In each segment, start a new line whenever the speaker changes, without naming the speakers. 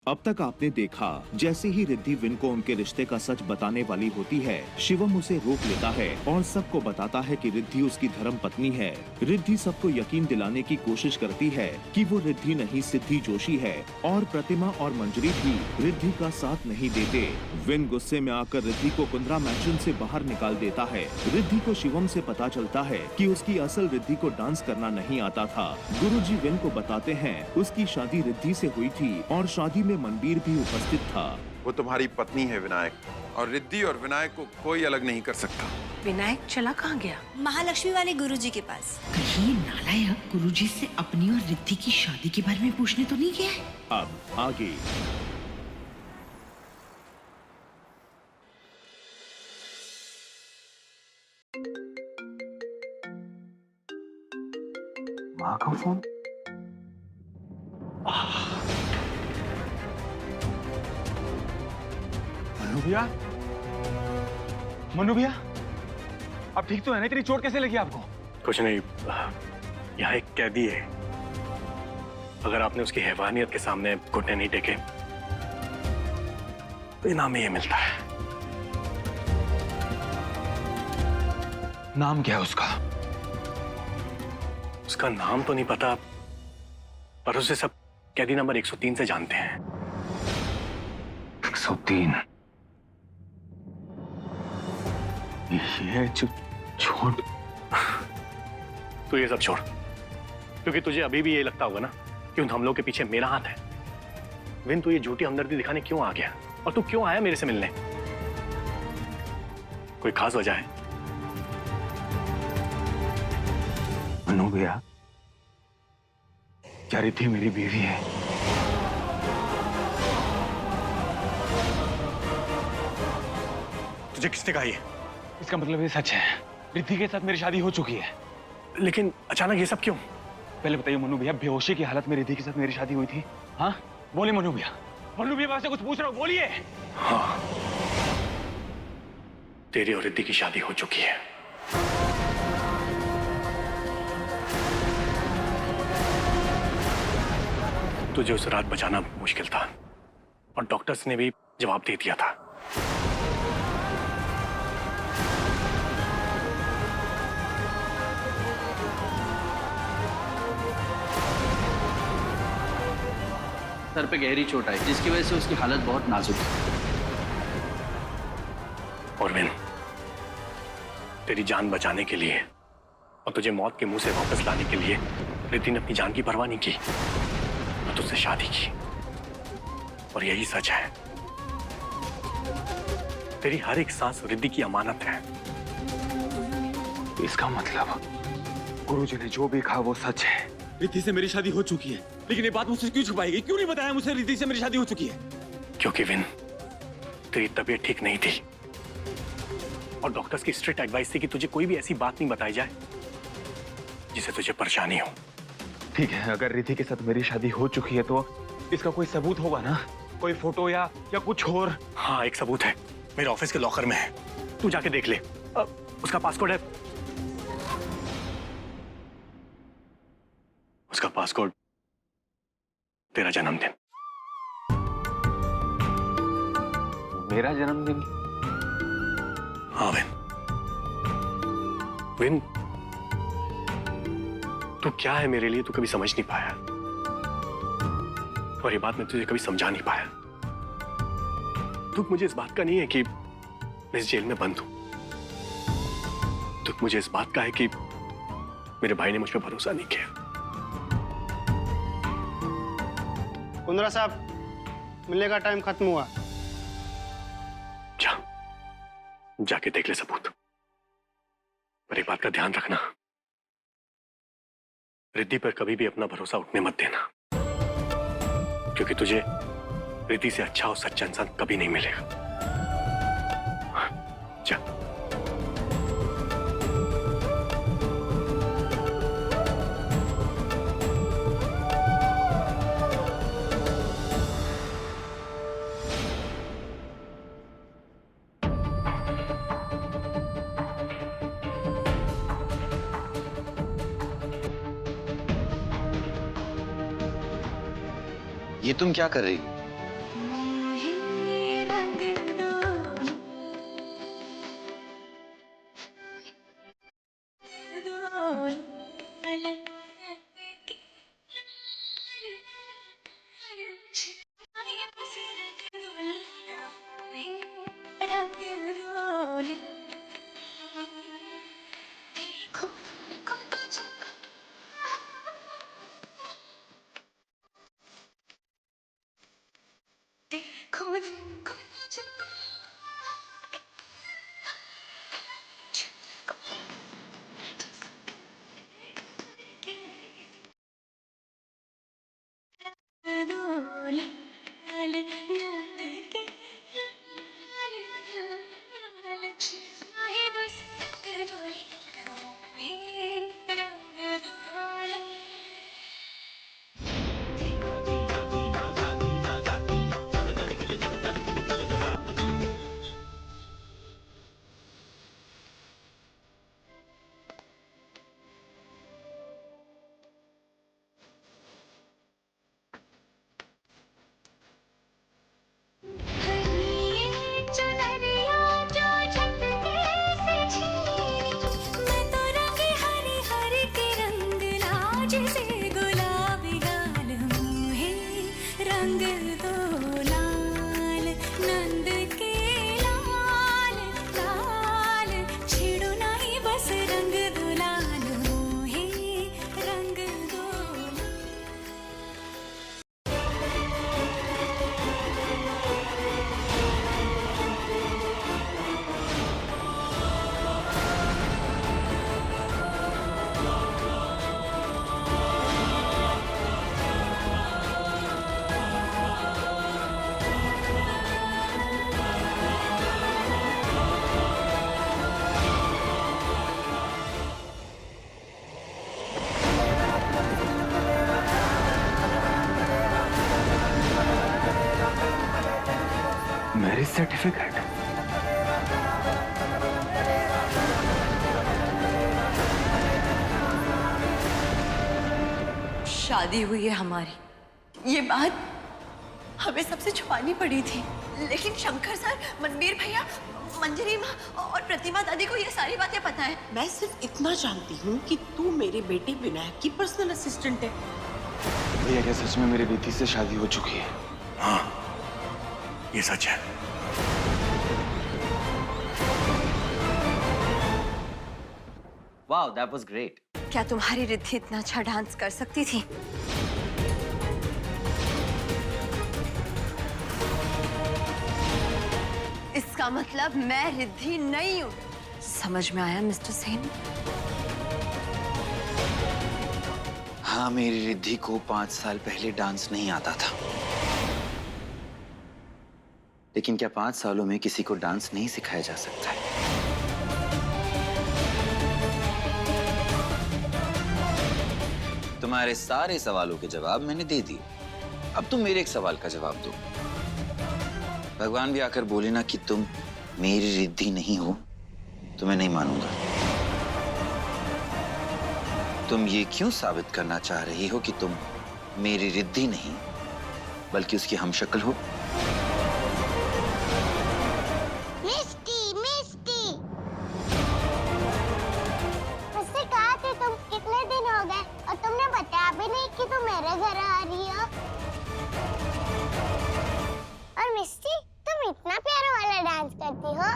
अब तक आपने देखा, जैसे ही रिद्धि विन को उनके रिश्ते का सच बताने वाली होती है, शिवम उसे रोक लेता है और सबको बताता है कि रिद्धि उसकी धर्म पत्नी है। रिद्धि सबको यकीन दिलाने की कोशिश करती है कि वो रिद्धि नहीं सिद्धि जोशी है और प्रतिमा और मंजरी भी रिद्धि का साथ नहीं देते। विन गुस्से में आकर रिद्धि को कुंद्रा मैंशन से बाहर निकाल देता है। रिद्धि को शिवम से पता चलता है कि उसकी असल रिद्धि को डांस करना नहीं आता था। गुरुजी विन को बताते हैं उसकी शादी रिद्धि से हुई थी और शादी में मनबीर भी उपस्थित था।
वो तुम्हारी पत्नी है विनायक, और रिद्धि और विनायक को कोई अलग नहीं कर सकता।
विनायक चला कहाँ गया?
महालक्ष्मी वाले गुरुजी के पास।
कहीं नालायक गुरुजी से अपनी और रिद्धि की शादी के बारे में पूछने तो नहीं गया है?
अब आगे।
माँ का फोन। मनु भैया, मनु भैया, अब ठीक तो है ना? इतनी चोट कैसे लगी आपको?
कुछ नहीं, यहाँ एक कैदी है। अगर आपने उसकी हैवानियत के सामने घुटने नहीं टेके तो इनाम में ये मिलता है।
नाम क्या है उसका?
उसका नाम तो नहीं पता, पर उसे सब कैदी नंबर 103 से जानते हैं।
103? ये छोड़।
तू ये सब छोड़, क्योंकि तुझे अभी भी ये लगता होगा ना कि उन हमलों के पीछे मेरा हाथ है। विन, तू ये झूठी हमदर्दी दिखाने क्यों आ गया, और तू क्यों आया मेरे से मिलने? कोई खास वजह है?
मनु भैया, क्या रिद्धि मेरी बीवी है?
तुझे किसने कहा ये?
इसका मतलब ये सच है, रिद्धि के साथ मेरी शादी हो चुकी है।
लेकिन अचानक ये सब क्यों?
पहले बताइए मनु भैया, बेहोशी की हालत में रिद्धि के साथ मेरी शादी हुई थी? हाँ बोले मनु भैया। मनु भैया आपसे कुछ पूछ रहा हूँ, बोलिए।
हाँ, तेरी और रिद्धि की शादी हो चुकी है। तुझे उस रात बचाना मुश्किल था और डॉक्टर्स ने भी जवाब दे दिया था।
सर पे गहरी चोट आई, जिसकी वजह से उसकी हालत बहुत नाजुक है।
और विन, तेरी जान बचाने के लिए और तुझे मौत के मुंह से वापस लाने के लिए रिद्धि ने अपनी जान की परवाह नहीं की और तुझसे शादी की। और यही सच है, तेरी हर एक सांस रिद्धि की अमानत है।
इसका मतलब गुरुजी ने जो भी कहा वो सच है। रिद्धि से मेरी शादी हो चुकी है, लेकिन ये बात मुझसे क्यों छुपाई गई? क्यों नहीं बताया मुझे रिद्धि से मेरी शादी हो चुकी है?
क्योंकि विन, तेरी तबीयत ठीक नहीं थी और डॉक्टर्स की स्ट्रिक्ट एडवाइस थी कि तुझे कोई भी ऐसी बात नहीं बताई जाए जिससे तुझे परेशानी हो।
ठीक है, अगर रिद्धि के साथ मेरी शादी हो चुकी है तो इसका कोई सबूत होगा ना? कोई फोटो या कुछ और?
हाँ, एक सबूत है, मेरे ऑफिस के लॉकर में है, तू जाके देख ले। उसका पासपोर्ट है, उसका पासपोर्ट, तेरा जन्मदिन।
मेरा जन्मदिन?
हाँ विन, विन, तू क्या है मेरे लिए, तू कभी समझ नहीं पाया और ये बात मैं तुझे कभी समझा नहीं पाया। दुख मुझे इस बात का नहीं है कि मैं इस जेल में बंद हूं, दुख मुझे इस बात का है कि मेरे भाई ने मुझ पर भरोसा नहीं किया।
कुंद्रा साहब, मिलने का टाइम खत्म हुआ।
जाके देख ले सबूत, पर एक बात का ध्यान रखना, रिद्धि पर कभी भी अपना भरोसा उठने मत देना, क्योंकि तुझे रिद्धि से अच्छा और सच्चा इंसान कभी नहीं मिलेगा। जा।
ये तुम क्या कर रही हो?
Marriage certificate.
शादी हुई है हमारी, ये बात हमें सबसे छुपानी पड़ी थी, लेकिन शंकर सर, मनबीर भैया, मंजरी माँ और प्रतिमा दादी को ये सारी बातें पता है।
मैं सिर्फ इतना जानती हूँ कि तू मेरे बेटे विनायक की पर्सनल असिस्टेंट है।
भैया क्या सच में मेरी रिद्धि से शादी हो चुकी है?
हाँ, ये सच है।
Wow, that was great.
क्या तुम्हारी रिद्धि इतना अच्छा डांस कर सकती थी? इसका मतलब मैं रिद्धि नहीं हूँ। समझ में आया मिस्टर सेन?
हाँ, मेरी रिद्धि को 5 साल पहले डांस नहीं आता था, लेकिन क्या 5 सालों में किसी को डांस नहीं सिखाया जा सकता है? तुम्हारे सारे सवालों के जवाब मैंने दे दिए, अब तुम मेरे एक सवाल का जवाब दो। भगवान भी आकर बोले ना कि तुम मेरी रिद्धि नहीं हो, तो मैं नहीं मानूंगा। तुम ये क्यों साबित करना चाह रही हो कि तुम मेरी रिद्धि नहीं बल्कि उसकी हमशक्ल हो?
मिस्टी, मिस्टी, मुझसे कहा कि तुम कितने दिन हो गए और तुमने बताया भी नहीं कि तुम मेरे घर आ रही हो। और मिस्टी, तुम इतना प्यारा वाला डांस करती हो।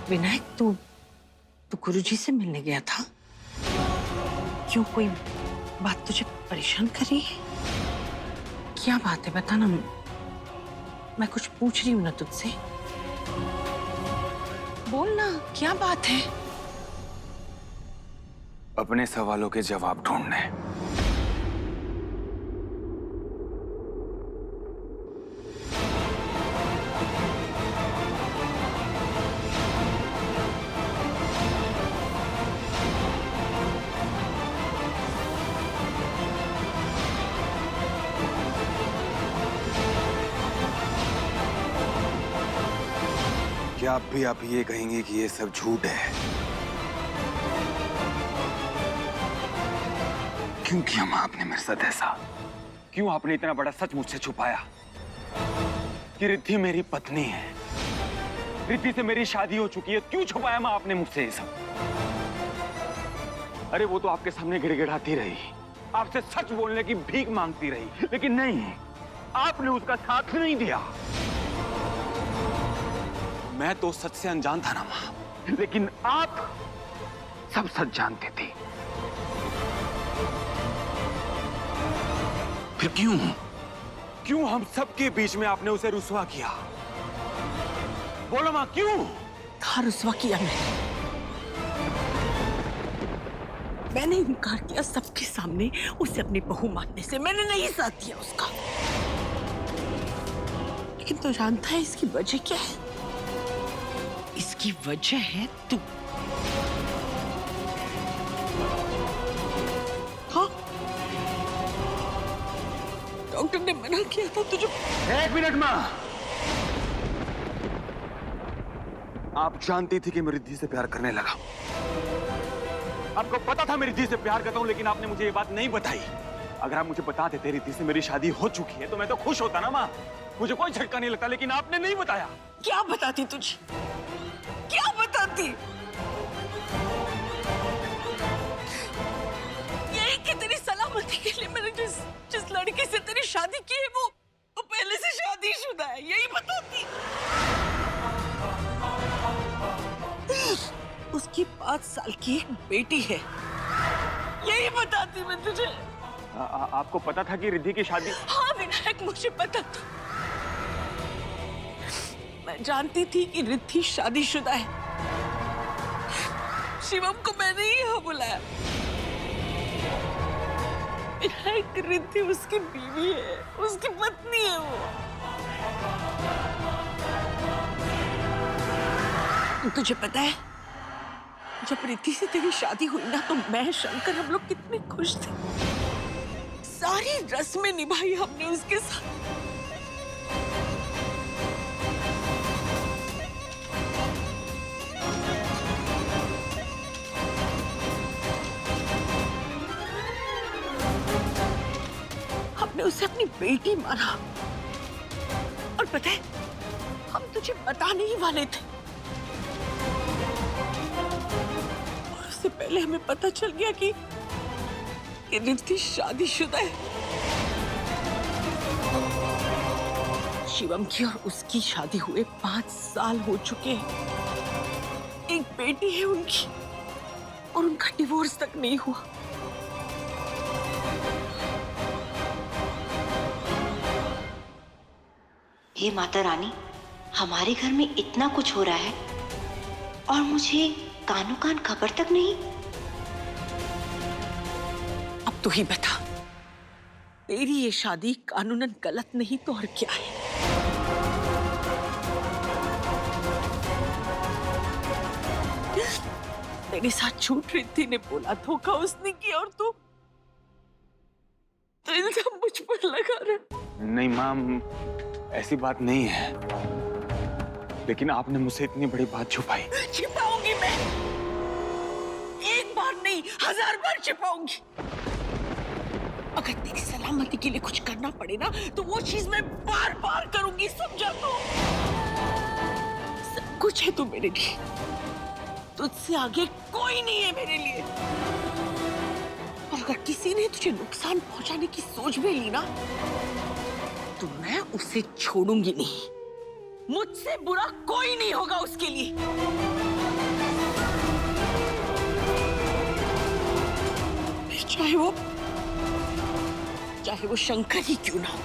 विनायक, तू गुरुजी से मिलने गया था? क्यों, कोई बात तुझे परेशान कर रही है? क्या बात है, बता ना। मैं कुछ पूछ रही हूँ ना तुझसे, बोल ना, क्या बात है?
अपने सवालों के जवाब ढूंढने। क्या अब भी आप ये कहेंगे कि ये सब झूठ है? क्यों किया मां आपने मेरे साथ ऐसा? क्यों आपने इतना बड़ा सच मुझसे छुपाया कि रिद्धि मेरी पत्नी है, रिद्धि से मेरी शादी हो चुकी है? क्यों छुपाया मां आपने मुझसे ये सब? अरे वो तो आपके सामने गिड़गिड़ाती रही, आपसे सच बोलने की भीख मांगती रही, लेकिन नहीं, आपने उसका साथ नहीं दिया। मैं तो सच से अनजान था ना मां, लेकिन आप सब सच जानते थे। फिर क्यों हम सबके बीच में आपने उसे रुसवा किया? बोलो मां, क्यों?
कहाँ रुसवा किया मैंने इनकार किया सबके सामने उसे अपनी बहू मानने से। मैंने नहीं साथ दिया उसका। लेकिन तो जानता है इसकी वजह क्या है? इसकी वजह है तू। हाँ, डॉक्टर ने मना किया था तुझे।
1 मिनट मां, आप जानती थी कि मैं रिद्धि से प्यार करने लगा। आपको पता था मैं रिद्धि से प्यार करता हूं, लेकिन आपने मुझे ये बात नहीं बताई। अगर आप मुझे बता देते रिद्धि से मेरी शादी हो चुकी है तो मैं तो खुश होता ना मां, मुझे कोई झटका नहीं लगता, लेकिन आपने नहीं बताया।
क्या बताती तुझे? क्या बताती? यही कि तेरी सलामती के लिए मैंने जिस लड़की से तेरी शादी की है वो पहले से शादीशुदा है, यही बताती। उसकी 5 साल की एक बेटी है, यही बताती मैं तुझे।
आपको पता था कि रिद्धि की शादी?
हाँ विनायक, मुझे पता था। मैं जानती थी कि रिद्धि शादीशुदा है। शिवम को मैंने ही यहाँ बुलाया। विनायक, रिद्धि उसकी बीवी है, उसकी पत्नी है वो। तुझे पता है जब रिद्धि से तेरी शादी हुई ना तो मैं शंकर हम लोग कितने खुश थे। सारी रस्में निभाई हमने उसके साथ। हमने उसे अपनी बेटी माना। और पता है हम तुझे बताने ही वाले थे, उससे पहले हमें पता चल गया कि रिद्धि शादीशुदा है। शिवम की और उसकी शादी हुए 5 साल हो चुके हैं। एक बेटी है उनकी और उनका डिवोर्स तक नहीं हुआ।
हे माता रानी, हमारे घर में इतना कुछ हो रहा है और मुझे कानो कान खबर तक नहीं।
अब तू ही बता, तेरी ये शादी कानूनन गलत नहीं तो और क्या है? तेरे साथ झूठ रिद्धि ने बोला, धोखा उसने किया और तू तो इल्जाम मुझ पर लगा रहा।
नहीं मां, ऐसी बात नहीं है, लेकिन आपने मुझसे इतनी बड़ी बात छुपाई।
छिपाऊंगी मैं, एक बार नहीं 1000 बार छिपाऊंगी। अगर तेरी सलामती के लिए कुछ करना पड़े ना तो वो चीज मैं बार बार करूंगी, समझा? तो सब कुछ है तू मेरे लिए, तुझसे आगे कोई नहीं है मेरे लिए। और अगर किसी ने तुझे नुकसान पहुंचाने की सोच भी ली ना तो मैं उसे छोड़ूंगी नहीं। मुझसे बुरा कोई नहीं होगा उसके लिए। चाहे वो शंकर ही क्यों ना हो।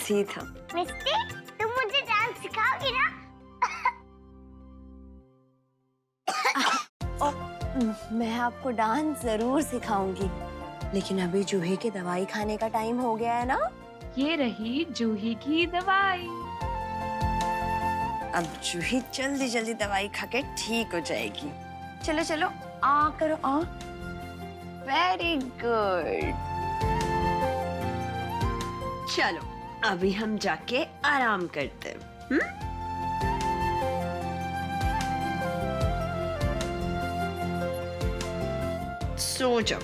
ही था।
मिस्टी, तुम मुझे डांस सिखाओगी ना?
मैं आपको डांस जरूर सिखाऊंगी, लेकिन अभी जूही के दवाई खाने का टाइम हो गया है ना।
ये रही जूही की दवाई।
अब जूही जल्दी जल्दी दवाई खा के ठीक हो जाएगी। चलो चलो आ करो आ। Very good. चलो अभी हम जाके आराम करते हैं। सो जाओ।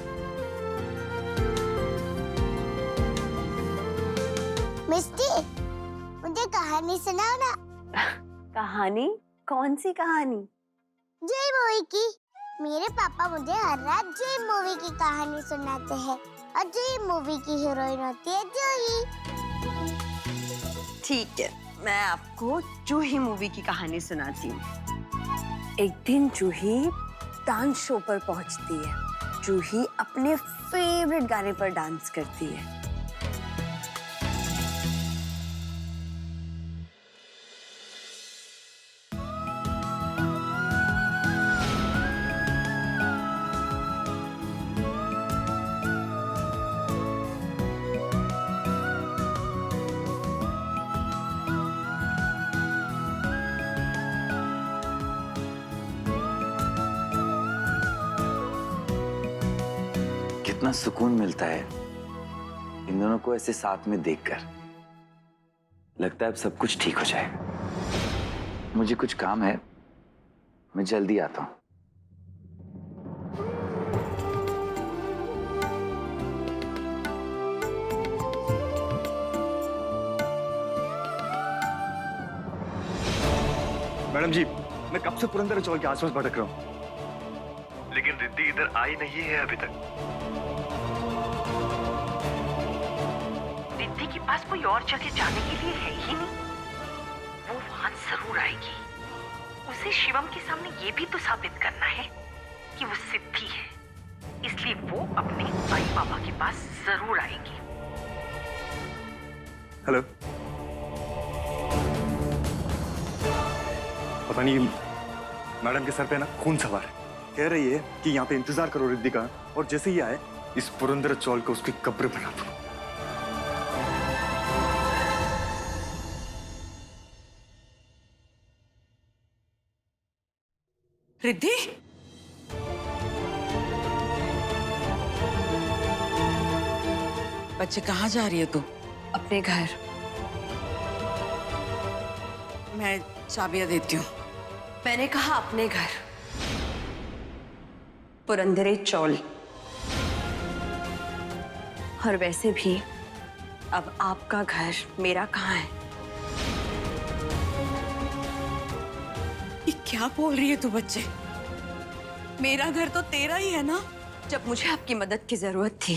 मिस्टी, मुझे कहानी सुनाओ ना।
कहानी? कौन सी कहानी?
जय मूवी की। मेरे पापा मुझे हर रात जय मूवी की कहानी सुनाते हैं और जय मूवी की हीरोइन होती है जूही।
ठीक है, मैं आपको जूही मूवी की कहानी सुनाती हूँ। एक दिन जूही डांस शो पर पहुंचती है। जूही अपने फेवरेट गाने पर डांस करती है।
कितना सुकून मिलता है इन दोनों को ऐसे साथ में देखकर। लगता है अब सब कुछ ठीक हो जाएगा। मुझे कुछ काम है, मैं जल्दी आता हूं।
मैडम जी, मैं कब से पुरंदर चौल के आसपास भटक रहा हूँ, लेकिन रिद्धि इधर आई नहीं है अभी तक।
रिद्धि के पास कोई और जगह जाने के लिए है ही नहीं। वो वहां जरूर आएगी। उसे शिवम के सामने ये भी तो साबित करना है कि वो सिद्धि है, इसलिए वो अपने आई बाबा के पास जरूर आएगी।
हेलो। पता नहीं मैडम के सर पे ना खून सवार है। कह रही है कि यहाँ पे इंतजार करो रिद्धि का, और जैसे ही आए इस पुरंदर चौल को उसकी कब्र बना दो।
रिद्धि, बच्चे कहाँ जा रही है तू?
अपने घर।
मैं चाबियां देती हूँ।
मैंने कहा अपने घर, पुरंदरे चौल। और वैसे भी अब आपका घर मेरा कहाँ है?
ये क्या बोल रही है तू बच्चे? मेरा घर तो तेरा ही है ना?
जब मुझे आपकी मदद की जरूरत थी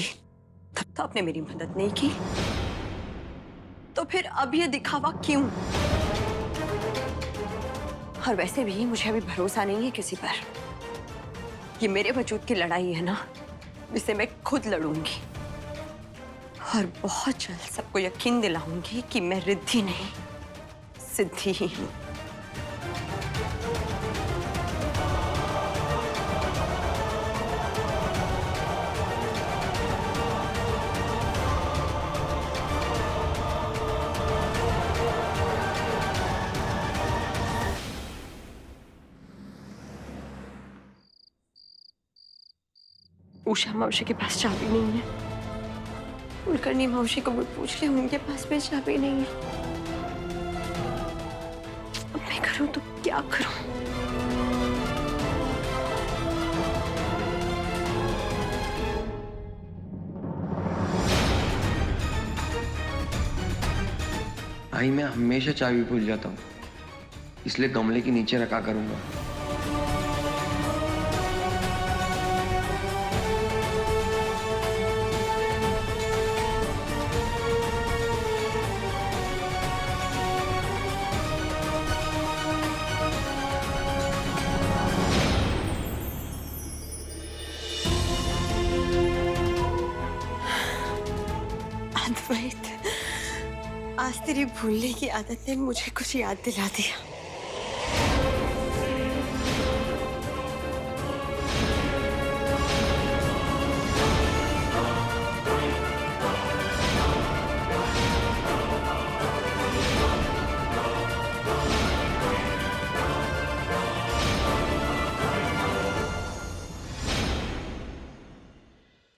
तब तो आपने मेरी मदद नहीं की, तो फिर अब ये दिखावा क्यों? और वैसे भी मुझे अभी भरोसा नहीं है किसी पर। ये मेरे वजूद की लड़ाई है ना, जिसे मैं खुद लड़ूंगी और बहुत जल्द सबको यकीन दिलाऊंगी कि मैं रिद्धि नहीं, सिद्धि ही हूं। उषा मौसी के पास चाबी नहीं है। कुलकर्णी मौसी को भी पूछ लिया, उनके पास भी चाबी नहीं है। अब मैं करूं तो क्या करूं?
भाई मैं हमेशा चाबी भूल जाता हूँ, इसलिए गमले के नीचे रखा करूंगा।
आज तेरी भूलने की आदत ने मुझे कुछ याद दिला दिया।